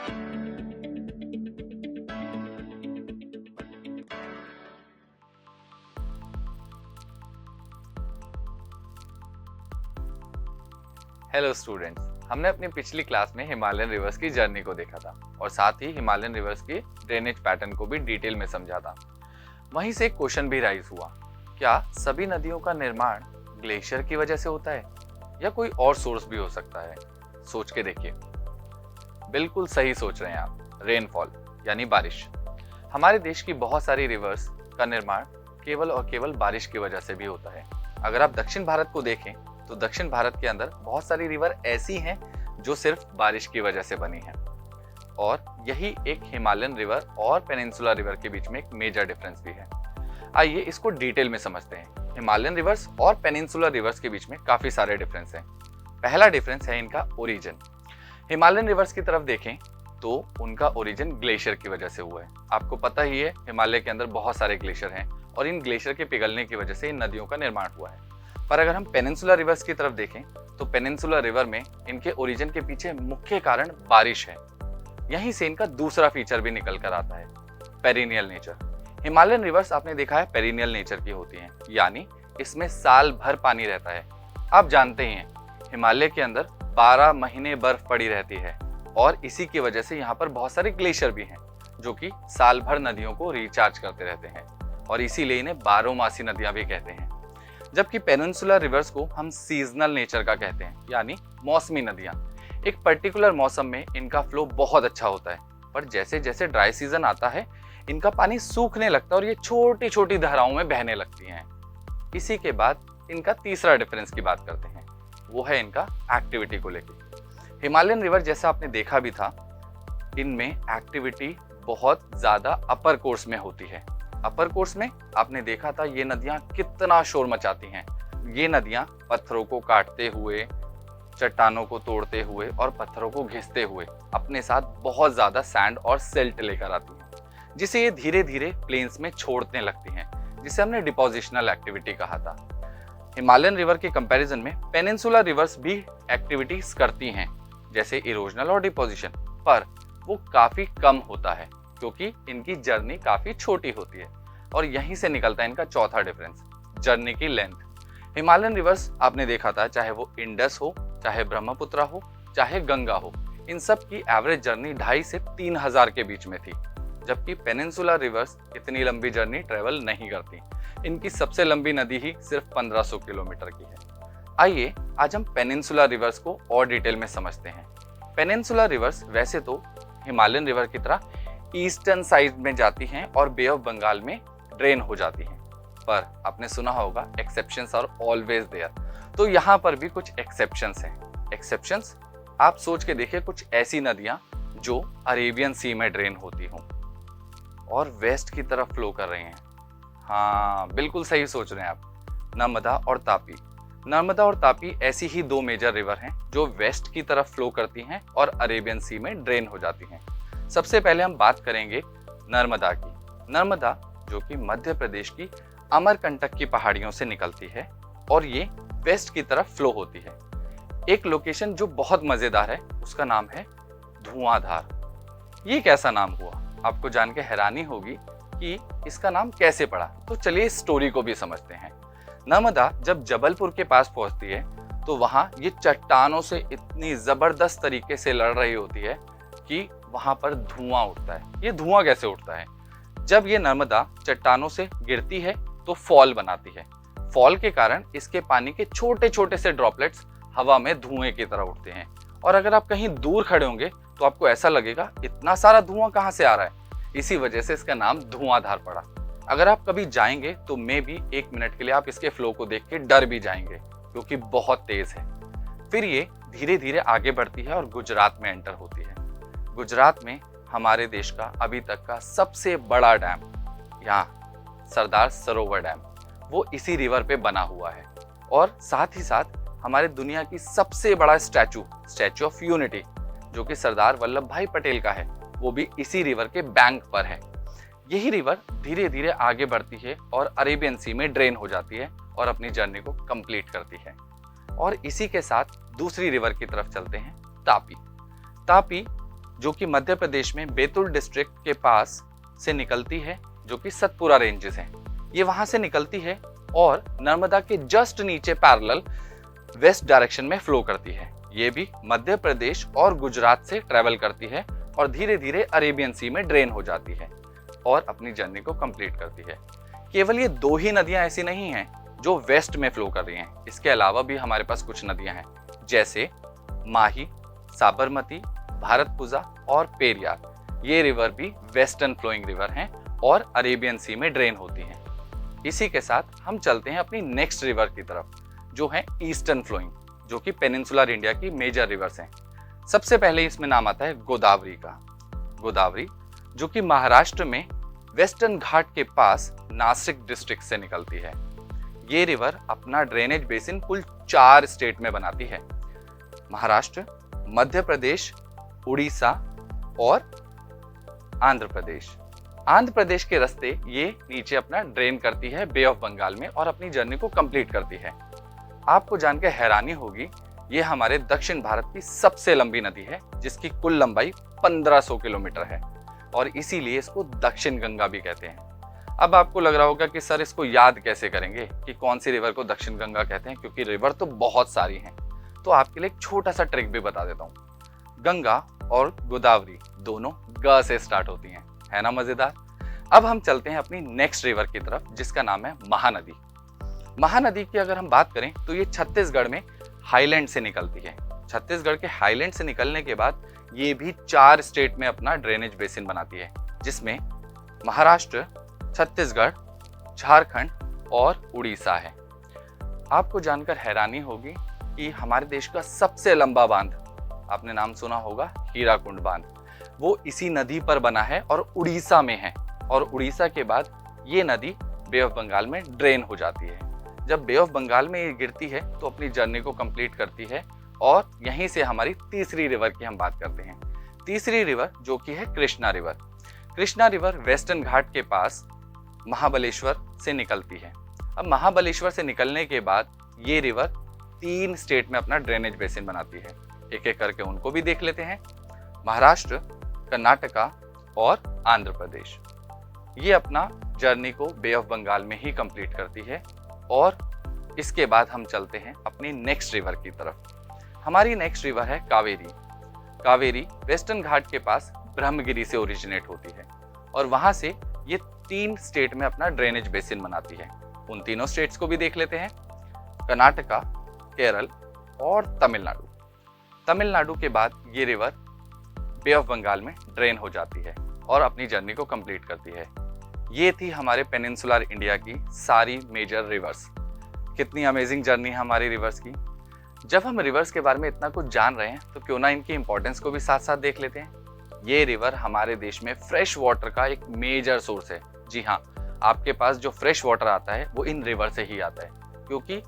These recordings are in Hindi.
हेलो स्टूडेंट्स, हमने अपनी पिछली क्लास में हिमालयन रिवर्स की जर्नी को देखा था और साथ ही हिमालयन रिवर्स की ड्रेनेज पैटर्न को भी डिटेल में समझा था। वहीं से एक क्वेश्चन भी राइज हुआ, क्या सभी नदियों का निर्माण ग्लेशियर की वजह से होता है या कोई और सोर्स भी हो सकता है? सोच के देखिए। बिल्कुल सही सोच रहे हैं आप। रेनफॉल यानी बारिश। हमारे देश की बहुत सारी रिवर्स का निर्माण केवल और केवल बारिश की वजह से भी होता है। अगर आप दक्षिण भारत को देखें तो दक्षिण भारत के अंदर बहुत सारी रिवर ऐसी हैं जो सिर्फ बारिश की वजह से बनी हैं, और यही एक हिमालयन रिवर और पेनिनसुला रिवर के बीच में एक मेजर डिफरेंस भी है। आइए इसको डिटेल में समझते हैं। हिमालयन रिवर्स और पेनिनसुला रिवर्स के बीच में काफी सारे डिफरेंस हैं। पहला डिफरेंस है इनका ओरिजिन। हिमालयन रिवर्स की तरफ देखें तो उनका ओरिजिन ग्लेशियर की वजह से हुआ है। आपको पता ही है, हिमालय के अंदर बहुत सारे ग्लेशियर हैं और इन ग्लेशियर के पिघलने की वजह से इन नदियों का निर्माण हुआ है। पर अगर हम पेनिनसुला रिवर्स की तरफ देखें तो पेनिनसुला रिवर में इनके ओरिजिन के पीछे मुख्य कारण बारिश है। यहीं से इनका दूसरा फीचर भी निकल कर आता है, पेरिनियल नेचर। हिमालयन रिवर्स आपने देखा है पेरिनियल नेचर की होती हैं, यानी इसमें साल भर पानी रहता है। आप जानते ही हैं, हिमालय के अंदर 12 महीने बर्फ पड़ी रहती है और इसी की वजह से यहाँ पर बहुत सारे ग्लेशियर भी हैं जो कि साल भर नदियों को रिचार्ज करते रहते हैं, और इसीलिए इन्हें 12मासी नदियां भी कहते हैं। जबकि पेनिनसुला रिवर्स को हम सीजनल नेचर का कहते हैं, यानी मौसमी नदियां। एक पर्टिकुलर मौसम में इनका फ्लो बहुत अच्छा होता है, पर जैसे जैसे ड्राई सीजन आता है इनका पानी सूखने लगता है और ये छोटी छोटी धाराओं में बहने लगती हैं। इसी के बाद इनका तीसरा डिफरेंस की बात करते हैं, वो है इनका एक्टिविटी को लेकर। हिमालयन रिवर जैसा आपने देखा भी था, इनमें एक्टिविटी बहुत ज्यादा अपर कोर्स में होती है। अपर कोर्स में आपने देखा था ये नदियां कितना शोर मचाती हैं। ये नदियां पत्थरों को काटते हुए, चट्टानों को तोड़ते हुए और पत्थरों को घिसते हुए अपने साथ बहुत ज्यादा सैंड और सिल्ट लेकर आती हैं, जिसे ये धीरे धीरे प्लेन्स में छोड़ने लगती हैं, जिसे हमने डिपोजिशनल एक्टिविटी कहा था। हिमालयन रिवर के कंपैरिजन में पेनिनसुला रिवर्स भी एक्टिविटीज करती हैं, जैसे इरोजनल और डिपोजिशन, पर वो काफी कम होता है क्योंकि इनकी जर्नी काफी छोटी होती है। और यहीं से निकलता है इनका चौथा डिफरेंस, जर्नी की लेंथ। हिमालयन रिवर्स आपने देखा था, चाहे वो इंडस हो, चाहे ब्रह्मपुत्र हो, चाहे गंगा हो, इन सब की एवरेज जर्नी 2,500 से 3,000 के बीच में थी, जबकि पेनिनसुला रिवर्स इतनी लंबी जर्नी ट्रेवल नहीं करती। इनकी सबसे लंबी नदी ही सिर्फ 1500 किलोमीटर की है। आइए आज हम पेनिनसुला रिवर्स को और डिटेल में समझते हैं। पेनिनसुला रिवर्स वैसे तो हिमालयन रिवर की तरह ईस्टर्न साइड में जाती हैं और बे ऑफ बंगाल में ड्रेन हो जाती हैं, पर आपने सुना होगा एक्सेप्शंस आर ऑलवेज देयर। तो यहाँ पर भी कुछ एक्सेप्शंस हैं। एक्सेप्शंस आप सोच के देखिए, कुछ ऐसी नदियां जो अरेबियन सी में ड्रेन होती हों और वेस्ट की तरफ फ्लो कर रही हैं। हाँ, बिल्कुल सही सोच रहे हैं आप। नर्मदा और तापी। नर्मदा और तापी ऐसी ही दो मेजर रिवर हैं जो वेस्ट की तरफ फ्लो करती हैं और अरेबियन सी में ड्रेन हो जाती हैं। सबसे पहले हम बात करेंगे नर्मदा की। नर्मदा जो कि मध्य प्रदेश की अमरकंटक की पहाड़ियों से निकलती है और ये वेस्ट की तरफ फ्लो होती है। एक लोकेशन जो बहुत मजेदार है, उसका नाम है धुआंधार। ये कैसा नाम हुआ? आपको जान के हैरानी होगी कि इसका नाम कैसे पड़ा। तो चलिए स्टोरी को भी समझते हैं। नर्मदा जब जबलपुर के पास पहुंचती है तो वहां ये चट्टानों से इतनी जबरदस्त तरीके से लड़ रही होती है कि वहां पर धुआं उठता है। ये धुआं कैसे उठता है? जब ये नर्मदा चट्टानों से गिरती है तो फॉल बनाती है। फॉल के कारण इसके पानी के छोटे छोटे से ड्रॉपलेट्स हवा में धुएं की तरह उठते हैं, और अगर आप कहीं दूर खड़े होंगे तो आपको ऐसा लगेगा इतना सारा धुआं कहाँ से आ रहा है। इसी वजह से इसका नाम धुआंधार पड़ा। अगर आप कभी जाएंगे तो मे भी 1 मिनट के लिए आप इसके फ्लो को देख के डर भी जाएंगे, क्योंकि बहुत तेज है। फिर ये धीरे धीरे आगे बढ़ती है और गुजरात में एंटर होती है। गुजरात में हमारे देश का अभी तक का सबसे बड़ा डैम, यहाँ सरदार सरोवर डैम, वो इसी रिवर पे बना हुआ है। और साथ ही साथ हमारे दुनिया की सबसे बड़ा स्टैचू ऑफ यूनिटी, जो कि सरदार वल्लभ भाई पटेल का है, वो भी इसी रिवर के बैंक पर है। यही रिवर धीरे धीरे आगे बढ़ती है और अरेबियन सी में ड्रेन हो जाती है और अपनी जर्नी को कंप्लीट करती है। और इसी के साथ दूसरी रिवर की तरफ चलते हैं, तापी। तापी जो कि मध्य प्रदेश में बैतूल डिस्ट्रिक्ट के पास से निकलती है, जो कि सतपुरा रेंजेस हैं। ये वहां से निकलती है और नर्मदा के जस्ट नीचे पैरेलल वेस्ट डायरेक्शन में फ्लो करती है। ये भी मध्य प्रदेश और गुजरात से ट्रेवल करती है और धीरे धीरे अरेबियन सी में ड्रेन हो जाती है और अपनी जर्नी को कंप्लीट करती है। केवल ये 2 ही नदियां ऐसी नहीं हैं जो वेस्ट में फ्लो कर रही हैं, इसके अलावा भी हमारे पास कुछ नदियां हैं, जैसे माही, साबरमती, भारतपुजा और पेरियार। ये रिवर भी वेस्टर्न फ्लोइंग रिवर हैं और अरेबियन सी में ड्रेन होती हैं। इसी के साथ हम चलते हैं अपनी नेक्स्ट रिवर की तरफ, जो है ईस्टर्न फ्लोइंग, जो कि पेनिनसुलर इंडिया की मेजर रिवर्स हैं। सबसे पहले इसमें नाम आता है गोदावरी का। गोदावरी जो कि महाराष्ट्र में वेस्टर्न घाट के पास नासिक डिस्ट्रिक्ट से निकलती है। ये रिवर अपना ड्रेनेज बेसिन कुल 4 स्टेट में बनाती है, महाराष्ट्र, मध्य प्रदेश, उड़ीसा और आंध्र प्रदेश। आंध्र प्रदेश के रास्ते ये नीचे अपना ड्रेन करती है बे ऑफ बंगाल में और अपनी जर्नी को कंप्लीट करती है। आपको जानकर हैरानी होगी, ये हमारे दक्षिण भारत की सबसे लंबी नदी है, जिसकी कुल लंबाई 1500 किलोमीटर है और इसीलिए इसको दक्षिण गंगा भी कहते हैं। अब आपको लग रहा होगा कि सर इसको याद कैसे करेंगे कि कौन सी रिवर को दक्षिण गंगा कहते हैं, क्योंकि रिवर तो बहुत सारी हैं। तो आपके लिए एक छोटा सा ट्रिक भी बता देता हूँ। गंगा और गोदावरी दोनों ग से स्टार्ट होती हैं, है ना मजेदार। अब हम चलते हैं अपनी नेक्स्ट रिवर की तरफ, जिसका नाम है महानदी। महानदी की अगर हम बात करें तो ये छत्तीसगढ़ में हाईलैंड से निकलती है। छत्तीसगढ़ के हाईलैंड से निकलने के बाद ये भी 4 स्टेट में अपना ड्रेनेज बेसिन बनाती है, जिसमें महाराष्ट्र, छत्तीसगढ़, झारखंड और उड़ीसा है। आपको जानकर हैरानी होगी कि हमारे देश का सबसे लंबा बांध, आपने नाम सुना होगा हीराकुंड बांध, वो इसी नदी पर बना है और उड़ीसा में है। और उड़ीसा के बाद ये नदी बे ऑफ बंगाल में ड्रेन हो जाती है। जब बे ऑफ बंगाल में ये गिरती है तो अपनी जर्नी को कंप्लीट करती है और यहीं से हमारी तीसरी रिवर की हम बात करते हैं। तीसरी रिवर जो कि है Krishna river. Krishna river western Ghat के पास महाबलेश्वर से निकलती है। अब महाबलेश्वर से निकलने के बाद ये रिवर 3 स्टेट में अपना ड्रेनेज बेसिन बनाती है। एक एक करके उनको भी देख लेते हैं। महाराष्ट्र, कर्नाटका और आंध्र प्रदेश। ये अपना जर्नी को बे ऑफ बंगाल में ही कंप्लीट करती है और इसके बाद हम चलते हैं अपनी नेक्स्ट रिवर की तरफ। हमारी नेक्स्ट रिवर है कावेरी। कावेरी वेस्टर्न घाट के पास ब्रह्मगिरी से ओरिजिनेट होती है और वहां से ये 3 स्टेट में अपना ड्रेनेज बेसिन बनाती है। उन तीनों स्टेट्स को भी देख लेते हैं, कर्नाटका, केरल और तमिलनाडु। तमिलनाडु के बाद ये रिवर बे ऑफ बंगाल में ड्रेन हो जाती है और अपनी जर्नी को कंप्लीट करती है। ये थी हमारे पेनिनसुलर इंडिया की सारी मेजर रिवर्स। कितनी अमेजिंग जर्नी है हमारी रिवर्स की। जब हम रिवर्स के बारे में इतना कुछ जान रहे हैं तो क्यों ना इनकी इंपॉर्टेंस को भी साथ साथ देख लेते हैं। ये रिवर हमारे देश में फ्रेश वाटर का एक मेजर सोर्स है। जी हाँ, आपके पास जो फ्रेश वाटर आता है वो इन रिवर से ही आता है, क्योंकि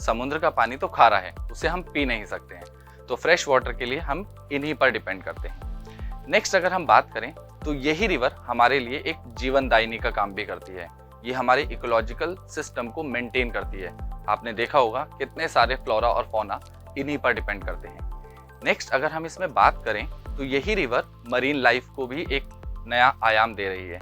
समुद्र का पानी तो खारा है, उसे हम पी नहीं सकते हैं। तो फ्रेश वाटर के लिए हम इन्हीं पर डिपेंड करते हैं। नेक्स्ट अगर हम बात करें तो यही रिवर हमारे लिए एक जीवनदायिनी का काम भी करती है। ये हमारे इकोलॉजिकल सिस्टम को मेंटेन करती है। आपने देखा होगा कितने सारे फ्लोरा और फौना इन्हीं पर डिपेंड करते हैं। नेक्स्ट अगर हम इसमें बात करें तो यही रिवर मरीन लाइफ को भी एक नया आयाम दे रही है।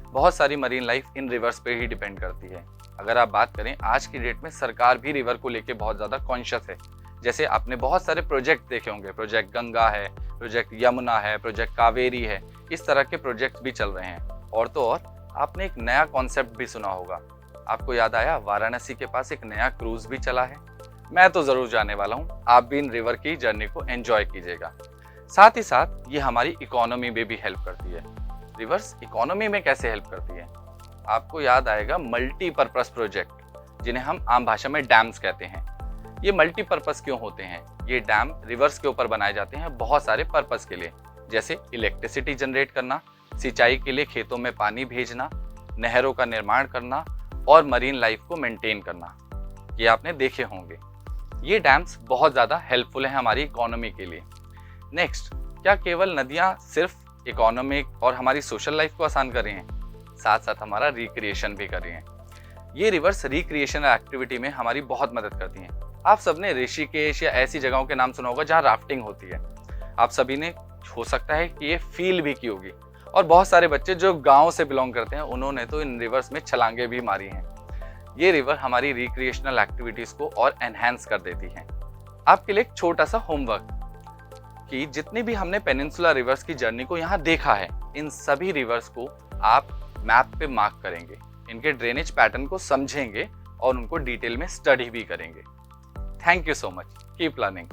बहुत सारी मरीन लाइफ इन रिवर्स पे ही डिपेंड करती है। अगर आप बात करें आज की डेट में सरकार भी रिवर को लेके बहुत ज़्यादा कॉन्शियस है। जैसे आपने बहुत सारे प्रोजेक्ट देखे होंगे, प्रोजेक्ट गंगा है, प्रोजेक्ट यमुना है, प्रोजेक्ट कावेरी है, इस तरह के प्रोजेक्ट भी चल रहे हैं। और तो और आपने एक नया कॉन्सेप्ट भी सुना होगा, आपको याद आया, वाराणसी के पास एक नया क्रूज भी चला है। मैं तो जरूर जाने वाला हूँ, आप भी इन रिवर की जर्नी को एंजॉय कीजिएगा। साथ ही साथ ये हमारी इकोनॉमी में भी हेल्प करती है। रिवर्स इकोनॉमी में कैसे हेल्प करती है? आपको याद आएगा मल्टीपर्पस प्रोजेक्ट, जिन्हें हम आम भाषा में डैम्स कहते हैं। ये मल्टीपर्पस क्यों होते हैं? ये डैम रिवर्स के ऊपर बनाए जाते हैं बहुत सारे पर्पस के लिए, जैसे इलेक्ट्रिसिटी जनरेट करना, सिंचाई के लिए खेतों में पानी भेजना, नहरों का निर्माण करना और मरीन लाइफ को मेंटेन करना। ये आपने देखे होंगे। ये डैम्स बहुत ज़्यादा हेल्पफुल हैं हमारी इकोनॉमी के लिए। नेक्स्ट, क्या केवल नदियाँ सिर्फ इकोनॉमिक और हमारी सोशल लाइफ को आसान कर रही हैं? साथ साथ हमारा रिक्रिएशन भी कर रही हैं। ये रिवर्स रिक्रिएशनल एक्टिविटी में हमारी बहुत मदद करती हैं। आप सबने ऋषिकेश या ऐसी जगहों के नाम सुना होगा जहाँ राफ्टिंग होती है। आप सभी ने हो सकता है कि ये फील भी की होगी। और बहुत सारे बच्चे जो गांव से बिलोंग करते हैं उन्होंने तो इन रिवर्स में छलांगे भी मारी हैं। ये रिवर हमारी रिक्रिएशनल एक्टिविटीज को और एनहेंस कर देती हैं। आपके लिए एक छोटा सा होमवर्क कि जितनी भी हमने पेनिनसुला रिवर्स की जर्नी को यहाँ देखा है, इन सभी रिवर्स को आप मैप पे मार्क करेंगे, इनके ड्रेनेज पैटर्न को समझेंगे और उनको डिटेल में स्टडी भी करेंगे। Thank you so much. Keep learning.